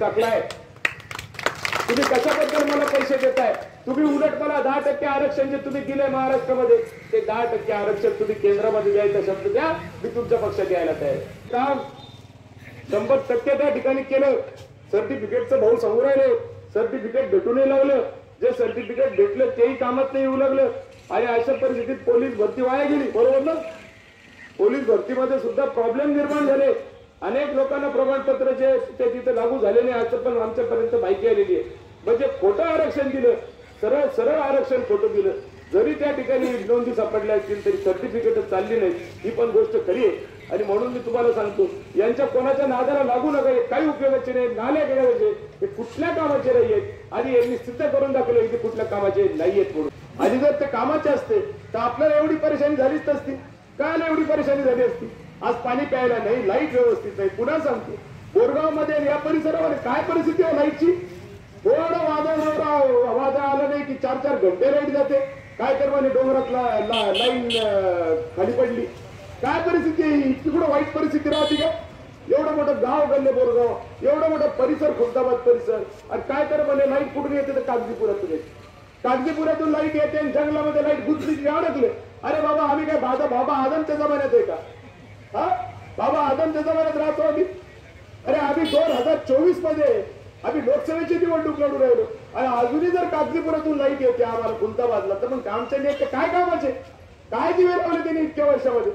टाकलाय? तुम्ही कशाबद्दल मला पैसे देताय? तुम्ही उलट मला 10% आरक्षण जे तुम्ही दिले महाराष्ट्रामध्ये ते 10% आरक्षण तुम्ही केंद्रामध्ये द्यायचा शब्द द्या, मी तुमच्या पक्षात यायला तयार. काम 100% त्या ठिकाणी केलं. सर्टिफिकेटचं भाऊ सांगू राहिले, सर्टिफिकेट भेटूनही लागलं, जे सर्टिफिकेट भेटलं तेही कामात नाही येऊ लागलं. आणि अशा परिस्थितीत पोलीस भरती वाया गेली. बरोबर ना? पोलीस भरतीमध्ये सुद्धा प्रॉब्लेम निर्माण झाले. अनेक लोकांना प्रमाणपत्र जे ते तिथे लागू झाले नाही असं पण आमच्यापर्यंत माहिती आलेली आहे. म्हणजे खोटं आरक्षण दिलं, सरळ सरळ आरक्षण खोटं दिलं. जरी त्या ठिकाणी नोंदी सापडल्या असतील तरी सर्टिफिकेट चालली नाही, ही पण गोष्ट खरी आहे. आणि म्हणून मी तुम्हाला सांगतो, यांच्या कोणाच्या नादाला लागू नका. काही उपयोगाचे नाही, नाल्या गेल्याचे हे कुठल्या कामाचे नाही आहेत. आणि यांनी सिद्ध करून दाखवलं की कुठल्या कामाचे नाहीयेत म्हणून. आणि जर ते कामाचे असते तर आपल्याला एवढी परेशानी झालीच नसती. काय एवढी परेशानी झाली असती? आज पाणी प्यायला नाही, लाईट व्यवस्थित नाही. पुन्हा सांगतो, बोरगाव मध्ये या परिसरामध्ये काय परिस्थिती आहे लाईटची? थोडं वादळ आलं नाही की 4-4 घंटे लाईट जाते. काय तर म्हणे डोंगरातला लाईन खाली पडली. काय परिस्थिती आहे? इतकी कुठं वाईट परिस्थिती राहते का? एवढं मोठं गाव गल्ले बोरगाव, एवढं मोठं परिसर खुलताबाद परिसर, आणि काय तर म्हणे लाईट कुठून येते तर कागदीपुरातून येते. कागदीपुरातून लाईट येते आणि जंगलामध्ये लाईट गुजरी अडकले. अरे बाबा, आम्ही काय बाबा आदमच्या जमान्यात आहे का? हा, बाबा आदमच्या जमान्यात राहतो आम्ही? अरे आम्ही 2024 मध्ये आम्ही लोकसभेची निवडणूक लढू राहिलो आणि अजूनही जर कागदीपुरातून लाईट येते आम्हाला खुलताबादला, तर मग आमच्या नेते काय कामाचे? काय दिवे लावले त्यांनी इतक्या वर्षामध्ये?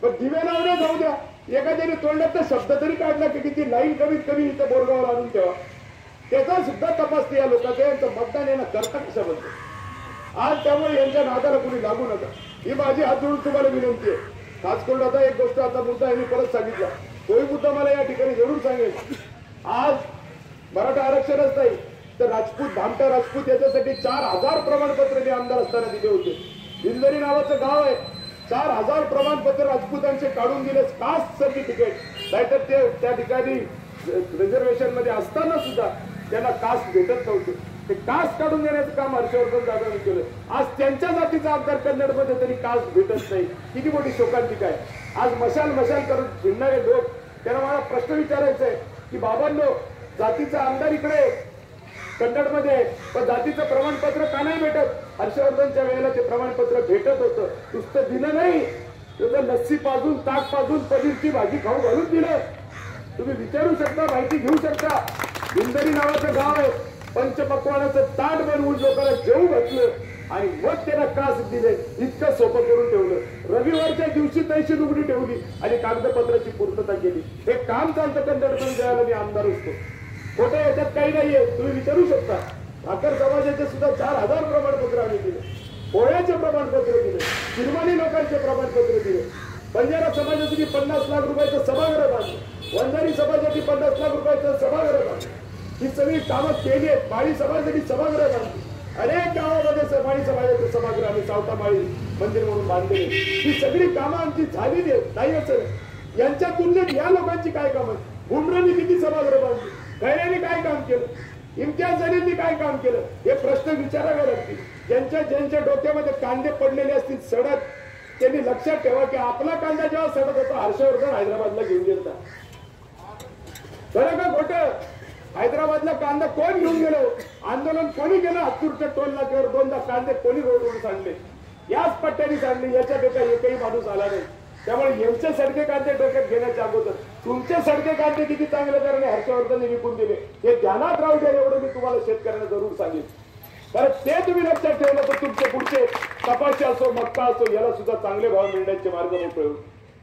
पण दिवे लावले जाऊ द्या, एखाद्याने तोंडात तर शब्द तरी काढला की ती लाईन कमीत कमी इथं बोरगावला आणून ठेवा. त्याचा सुद्धा तपासते या लोकांचं. यांचं मतदान येणं करता कशाबद्दल? आज त्यामुळे यांच्या नादाला कुणी लागू नका, ही माझी हात जोडून तुम्हाला विनंती आहे. खास करून आता एक गोष्ट, आता मुद्दा यांनी परत सांगितला, तोही मुद्दा मला या ठिकाणी जरूर सांगेल. आज मराठा आरक्षणच नाही तर राजपूत, भामटा राजपूत याच्यासाठी 4000 प्रमाणपत्र मी आमदार असताना दिले होते. इंदरी नावाचं गाव आहे, 4000 प्रमाणपत्र राजपूतांचे काढून दिले, कास्ट सर्टिफिकेट. नाहीतर ते त्या ठिकाणी रिझर्वेशन मध्ये असताना सुद्धा त्यांना कास्ट भेटत नव्हते. ते कास्ट काढून देण्याचं काम हर्षवर्धन दादांनी केलं. आज त्यांच्या जातीचा आमदार कन्नडमध्ये तरी कास्ट भेटत नाही. किती मोठी शोकांतिका आहे. आज मशाल करून फिरणारे लोक, त्यांना मला प्रश्न विचारायचा आहे की बाबांनो, जातीचा आमदार इकडे कन्नडमध्ये, पण जातीचं प्रमाणपत्र का नाही भेटत? हर्षवर्धनच्या वेळेला ते प्रमाणपत्र भेटत होतं. नुसतं दिलं नाही, तर लस्सी पाजून, ताक पाजून, पनीरची भाजी खाऊ घालून दिलं. तुम्ही विचारू शकता, माहिती घेऊ शकता. इंदरी नावाचं गाव आहे, पंचपक्वानाचं ताट बनवून लोकांना जेवू घातलं आणि मग त्यांना कास दिले. इतकं सोपं करून ठेवलं. रविवारच्या दिवशी तैशी लुगडी ठेवली आणि कागदपत्राची पूर्तता केली. हे काम चालतं कन्नडमध्ये ज्यावेळेला मी आमदार असतो. खोटं याच्यात काही नाहीये, तुम्ही विचारू शकता. ठाकर समाजाचे सुद्धा 4000 प्रमाणपत्र आम्ही दिले, पोळ्याचे प्रमाणपत्र दिले, शिरमानी लोकांचे प्रमाणपत्र दिले. बंजारा समाजासाठी 50 लाख रुपयाचं सभागृह बांधलं, वंजारी समाजासाठी 50 लाख रुपयाचं सभागृह बांधलं. ही सगळी कामं केली आहेत. माळी समाजासाठी सभागृह बांधली. अनेक गावामध्ये माळी समाजाचं सभागृह आम्ही सावता माळी मंदिर म्हणून बांधलेले. ही सगळी कामं आमची झालेली आहेत. नाही असं यांच्या तुलनेत या लोकांची काय कामं? बुमरांनी किती सभागृह बांधली, खैऱ्यांनी काय काम केलं, इम्तियाज अलींनी काय काम केलं? हे प्रश्न विचारावे लागतील. ज्यांच्या डोक्यामध्ये कांदे पडलेले असतील सडक, त्यांनी लक्षात ठेवा की आपला कांदा जेव्हा सडत होता हर्षवर्धन हैदराबादला घेऊन गेला. खरं का खोटं? हैदराबादला कांदा कोण घेऊन गेलो? आंदोलन कोणी केलं? हत्तूरच्या टोल नाक्यावर 2दा कांदे कोणी रोडवरून सांडले? याच पट्ट्याने सांडले. याच्यापेक्षा एकही माणूस आला नाही. त्यामुळे यांचे सडके कांदे डोक्यात घेण्याच्या अगोदर तुमचे सडके कांदे किती चांगले करणे हर्षवर्धनने विकून दिले हे ध्यानात राहू द्या. एवढं मी तुम्हाला शेतकऱ्यांना जरूर सांगेन. कारण ते तुम्ही लक्षात ठेवलं तर तुमचे पुढचे कपाशी असो, मक्का असो, याला सुद्धा चांगले भाव मिळण्याचे मार्ग मोकळे होईल.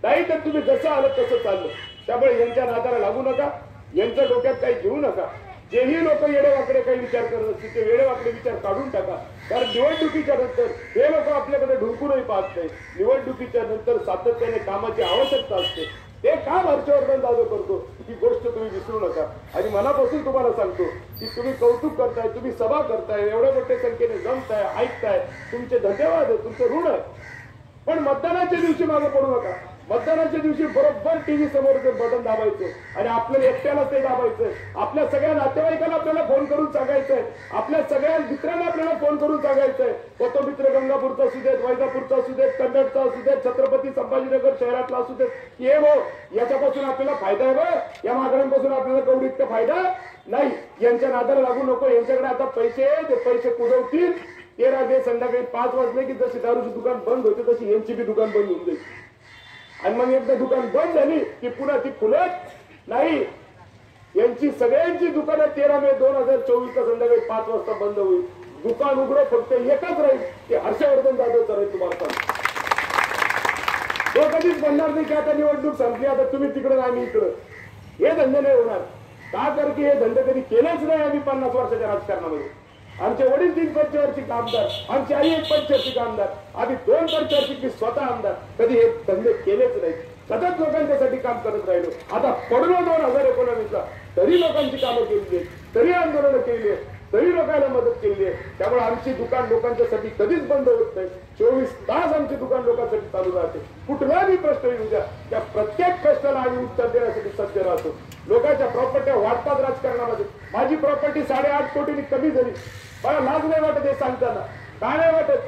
नाही तर तुम्ही जसं आलं तसं चाललं. त्यामुळे यांच्या नादाला लागू नका, यांच्या डोक्यात काही घेऊ नका. जेही लोक येडेवाकडे काही विचार करत असतील ते वेडेवाकडे विचार काढून टाका. कारण निवडणुकीच्या नंतर हे लोक आपल्याकडे ढुंकूनही पाहत नाही. निवडणुकीच्या नंतर सातत्याने कामाची आवश्यकता असते. ते काम हर्षवर्धन दादा करतो, ही गोष्ट तुम्ही विसरू नका. आणि मनापासून तुम्हाला सांगतो की तुम्ही कौतुक करताय, तुम्ही सभा करताय, एवढ्या मोठ्या संख्येने जमताय, ऐकताय, तुमचे धन्यवाद आहे, तुमचं ऋण आहे. पण मतदानाच्या दिवशी मागे पडू नका. मतदानाच्या दिवशी बरोबर टीव्ही समोर ते बटन दाबायचं आणि आपल्याला एकट्यालाच ते दाबायचं. आपल्या सगळ्या नातेवाईकांना आपल्याला फोन करून सांगायचंय, आपल्या सगळ्या मित्रांना आपल्याला फोन करून सांगायचंय. तो मित्र गंगापूरचा असू देत, वैजापूरचा असू देत, कन्नडचा असू देत, छत्रपती संभाजीनगर शहरातला असू देत, ये हो याच्यापासून आपल्याला फायदा आहे बरं. या मागण्यांपासून आपल्याला कवडी इतका फायदा नाही. यांच्या नादाला लागू नको. यांच्याकडे आता पैसे ते पैसे कुदवतील. 13 मे संध्याकाळी 5 वाजले की जशी दारूची दुकान बंद होते तशी यांची बी दुकान बंद होऊन जाईल. आणि मग एकदा दुकान बंद झाली की पुन्हा ती खुलत नाही. यांची सगळ्यांची दुकानं 13 मे 2024 ला संध्याकाळी 5 वाजता बंद होईल. दुकान उघडं फक्त एकच राहील, ते हर्षवर्धन जाधवचं राहील. तुम्हाला तो कधीच म्हणणार नाही की आता निवडणूक संपली, आता तुम्ही तिकडं आम्ही इकडं. हे धंदे नाही होणार. का तर की हे धंदे कधी केलेच नाही आम्ही 50 वर्षाच्या राजकारणामध्ये. आमचे वडील 3 पंचवार्षिक आमदार, आमची आई 1 पंचवार्षिक आमदार, आम्ही 2 पंचवार्षिक मी स्वतः आमदार. कधी हे धंदे केलेच नाही. सतत लोकांच्यासाठी काम करत राहिलो. आता पडलो 2019 ला तरी लोकांची कामं केली आहेत, तरी आंदोलनं केली आहेत, तरी लोकांना मदत केली आहे. त्यामुळे आमची दुकान लोकांच्यासाठी कधीच बंद होत नाही. 24 तास आमची दुकान लोकांसाठी चालू राहते. कुठलाही प्रश्न येऊ द्या, त्या प्रत्येक प्रश्नाला आम्ही उत्तर देण्यासाठी सज्ज राहतो. लोकांच्या प्रॉपर्ट्या वाढतात राजकारणामध्ये. माझी प्रॉपर्टी 8.5 कोटींनी कमी झाली. मला लाज नाही वाटत हे सांगताना. काय नाही वाटत.